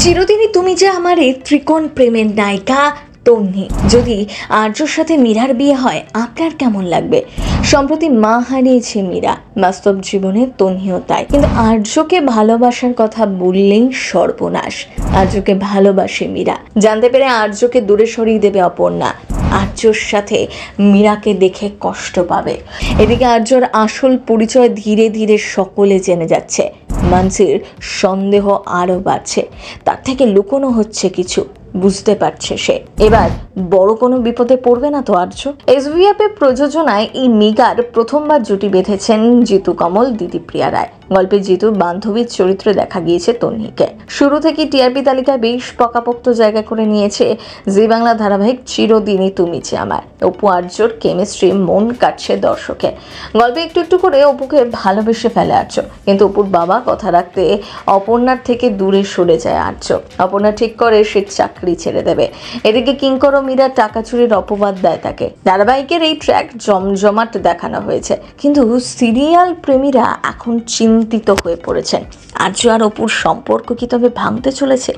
চিরদিনই তুমি যে আমার এই ত্রিকোণ প্রেমের নায়িকা তন্নি। যদি আর্যর সাথে মীরার বিয়ে হয় আপনার কেমন লাগবে? সম্প্রতি মা হারিয়েছে মীরা, বাস্তব জীবনে তন্নিও তাই। কিন্তু আর্যকে ভালোবাসার কথা বললেই সর্বনাশ। আর্যকে ভালোবাসে মীরা, জানতে পেরে আর্যকে দূরে সরিয়ে দেবে অপর্ণা। আর্যর সাথে মীরাকে দেখে কষ্ট পাবে। এদিকে আর্যর আসল পরিচয় ধীরে ধীরে সকলে জেনে যাচ্ছে। মানসির সন্দেহ আরও বাড়ছে, তার থেকে লুকোনো হচ্ছে কিছু, বুঝতে পারছে সে। এবার বড় কোনো বিপদে পড়বে না তো আর্য? এসভিএফের প্রযোজনায় এই মেগার প্রথমবার জুটি বেঁধেছেন জিতু কমল, দিতিপ্রিয়া রায়। গল্পে জিতুর বান্ধবীর চরিত্রে দেখা গিয়েছে তন্নিকে। শুরু থেকে টিআরপি তালিকায় বেশ পাকাপোক্ত জায়গা করে নিয়েছে জি বাংলা ধারাবাহিক চিরদিনই তুমি যে আমার। অপু আর্যর কেমিস্ট্রি মন কাটছে দর্শকের। গল্পে একটু একটু করে অপুকে ভালোবেসে ফেলে আর্য, কিন্তু অপুর বাবা কথা রাখতে অপর্ণার থেকে দূরে সরে যায় আর্য। অপর্ণা ঠিক করে সে চাকরি ছেড়ে দেবে। এদিকে কিঙ্কর ও মীরা টাকা চুরির অপবাদ দেয় তাকে। ধারাবাহিকের এই ট্র্যাক জমজমাট দেখানো হয়েছে, কিন্তু সিরিয়াল প্রেমীরা এখন চিন্তিত হয়ে পড়েছেন। আর্য আর অপুর সম্পর্ক কি তবে ভাঙতে চলেছে?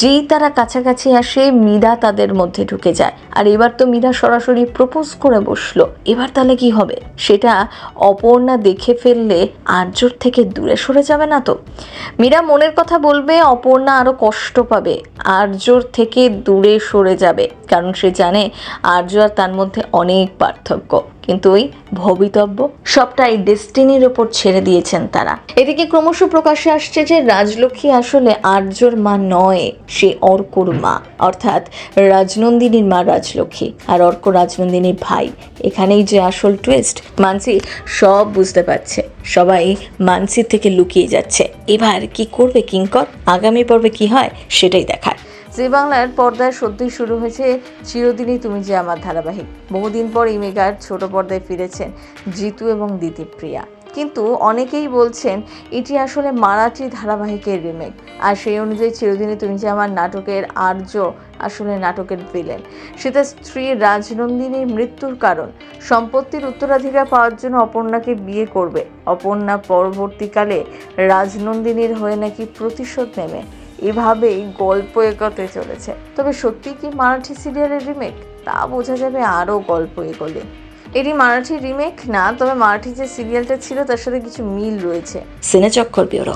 যেই তারা কাছাকাছি আসে মীরা তাদের মধ্যে ঢুকে যায়। আর এবার তো মীরা সরাসরি প্রপোজ করে বসলো। এবার তাহলে কি হবে? সেটা অপর্ণা দেখে ফেললে আর্যর থেকে দূরে সরে যাবে না তো? মীরা মনের কথা বলবে, অপর্ণা আরো কষ্ট পাবে, আর্যর থেকে দূরে সরে যাবে, কারণ সে জানে আর্য আর তার মধ্যে অনেক পার্থক্য। কিন্তু ওই ভবিতব্য সবটাই ডেস্টিনির ওপর ছেড়ে দিয়েছেন তারা। এদিকে ক্রমশ প্রকাশ্যে আসছে যে রাজলক্ষ্মী আসলে আর্যর মা নয়, সে অর্কর মা, অর্থাৎ রাজনন্দিনীর মা রাজলক্ষ্মী, আর অর্ক রাজনন্দিনীর ভাই। এখানেই যে আসল টুইস্ট। মানসি সব বুঝতে পারছে, সবাই মানসির থেকে লুকিয়ে যাচ্ছে। এবার কি করবে কিঙ্কর? আগামী পর্বে কি হয় সেটাই দেখার। জি বাংলার পর্দায় সত্যিই শুরু হয়েছে চিরদিনই তুমি যে আমার ধারাবাহিক। বহুদিন পর এই মেগার ছোট পর্দায় ফিরেছেন জিতু এবং দিতিপ্রিয়া। কিন্তু অনেকেই বলছেন এটি আসলে মারাঠি ধারাবাহিকের রিমেক, আর সেই অনুযায়ী চিরদিনই তুমি যে আমার নাটকের আর্য আসলে নাটকের ভিলেন। সে তার স্ত্রী রাজনন্দিনীর মৃত্যুর কারণ। সম্পত্তির উত্তরাধিকার পাওয়ার জন্য অপর্ণাকে বিয়ে করবে। অপর্ণা পরবর্তীকালে রাজনন্দিনীর হয়ে নাকি প্রতিশোধ নেবে। এভাবেই গল্প এগোতে চলেছে। তবে সত্যি কি মারাঠি সিরিয়ালের রিমেক? তা বোঝা যাবে আরও গল্প এগোলে। এটি মারাঠি রিমেক না, তবে মারাঠি যে সিরিয়ালটা ছিল তার সাথে কিছু মিল রয়েছে। সিনেচক্কর ব্যুরো।